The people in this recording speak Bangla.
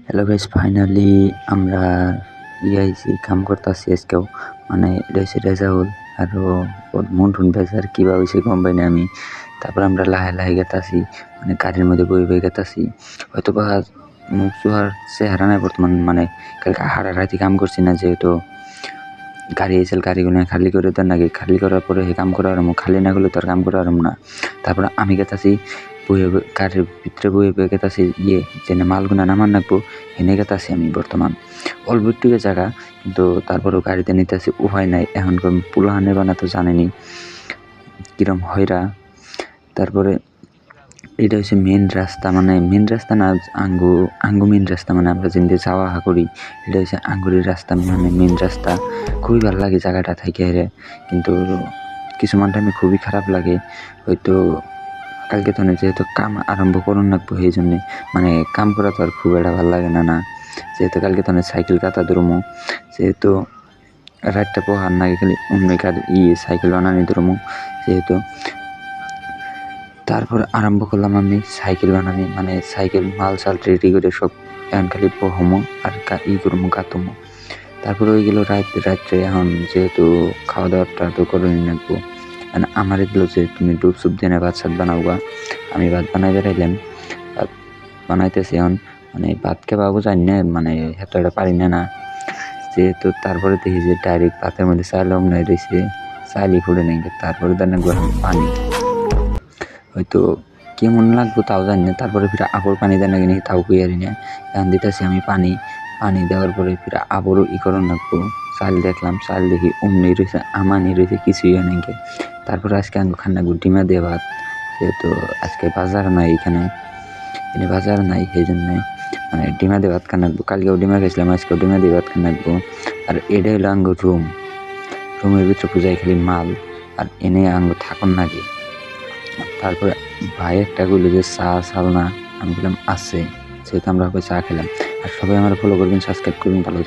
হ্যালো গাইস, ফাইনালি আমরা আইছি কাম করতেছি আজকেও। মানে এটা হচ্ছে রেজাউল আর ওর মন টুন বেজার কীভাবে হয়েছে গম পাই না আমি। তারপর আমরা লাহে গেতাছি, মানে গাড়ির মধ্যে বই গেতাছি। হয়তো বা মুখ চুহার চেহারা নাই বর্তমান, মানে কালকে হারারাতি কাম করছি না, যেহেতু গাড়ি এসেল গাড়িগুলো খালি করে দেন নাকি, খালি করার পরে কাম করা আরম্ভ, খালি না করলে তো আর কাম করা আরম্ভ না। তারপর আমি গেতাছি গাড়ির ভিতরে বয়ে গেতাছি যেন মালগুনা নামান রাখবো, এনে গেতাছি আমি বর্তমান অল্প একটু জায়গা, কিন্তু তারপরেও গাড়িতে নিতেছি, উপায় নাই। এখন পুলাহানের বানা তো জানেনি কিরম হয়রা। তারপরে এটা হচ্ছে মেন রাস্তা, মানে মেন রাস্তা না, আঙ্গু মেন রাস্তা, মানে আমরা যেদিন যাওয়া হা করি এটা হচ্ছে আঙ্গুরের রাস্তা, মানে মেন রাস্তা। খুবই ভালো লাগে জায়গাটা থেকে হেরে, কিন্তু কিছুমান টাইমে খুবই খারাপ লাগে। হয়তো কালকে তো যেহেতু কাম আরম্ভ করুন রাখবো, সেই জন্যে মানে কাম করা তো আর খুব একটা ভালো লাগে না যেহেতু কালকে তো সাইকেল কাটা ধরমো, যেহেতু রাতটা পোহার নাকি খালি অন্য সাইকেল বানানি ধরমো যেহেতু। তারপর আরম্ভ করলাম আমি সাইকেল বানানি, মানে সাইকেল মাল সাল রেডি করে সব এখন খালি বহমো আর করবো কাতমো। তারপরে ওই গেলো রাত্রে। এখন যেহেতু খাওয়া দাওয়াটা তো করে রাখবো, আমার এগুলো যে তুমি ডুব সুপ দিয়ে ভাত সাত বানাবো, আমি ভাত বানাই বেড়াইলাম, ভাত বানাইতেছি এখন। মানে ভাত খেবাবো জানি না, মানে এত একটা পারি না যেহেতু। তারপরে দেখি যে ডাইরেক্ট ভাতের মধ্যে চালম নাই রয়েছে, চালই ফুটে নেই। তারপরে দেন গরম পানি, হয়তো কেমন লাগবো তাও জানি না। তারপরে ফিরে আবর পানি দেন নাকি তাও কুইয়ারি না। এখন দিতেছি আমি পানি দেওয়ার পরে ফিরে আবারও করণ রাখবো। চাল দেখলাম, চাল দেখি অমনি রয়েছে, আমানি রয়েছে, কিছুই হয় নাকি। তারপরে আজকে আমি খান্না ডিমা দিয়ে ভাত, যেহেতু আজকে বাজার নাই, এখানে বাজার নাই, সেই জন্যে মানে ডিমা দিয়ে ভাত খান রাখবো। কালকেও ডিমা খেয়েছিলাম, আজকেও ডিমা দিয়ে ভাত খান রাখবো। আর এটাই হলো আঙ্গ রুমের ভিতরে পূজায় খালি মাল, আর এনে আঙ্গ থাকুন নাকি। তারপরে ভাই একটা কইলো যে চা চাল না, আমি বললাম আছে, যেহেতু আমরা চা খেলাম। আর সবাই আমার ফলো করবেন, সাবস্ক্রাইব করবেন, ভালো থাকবেন।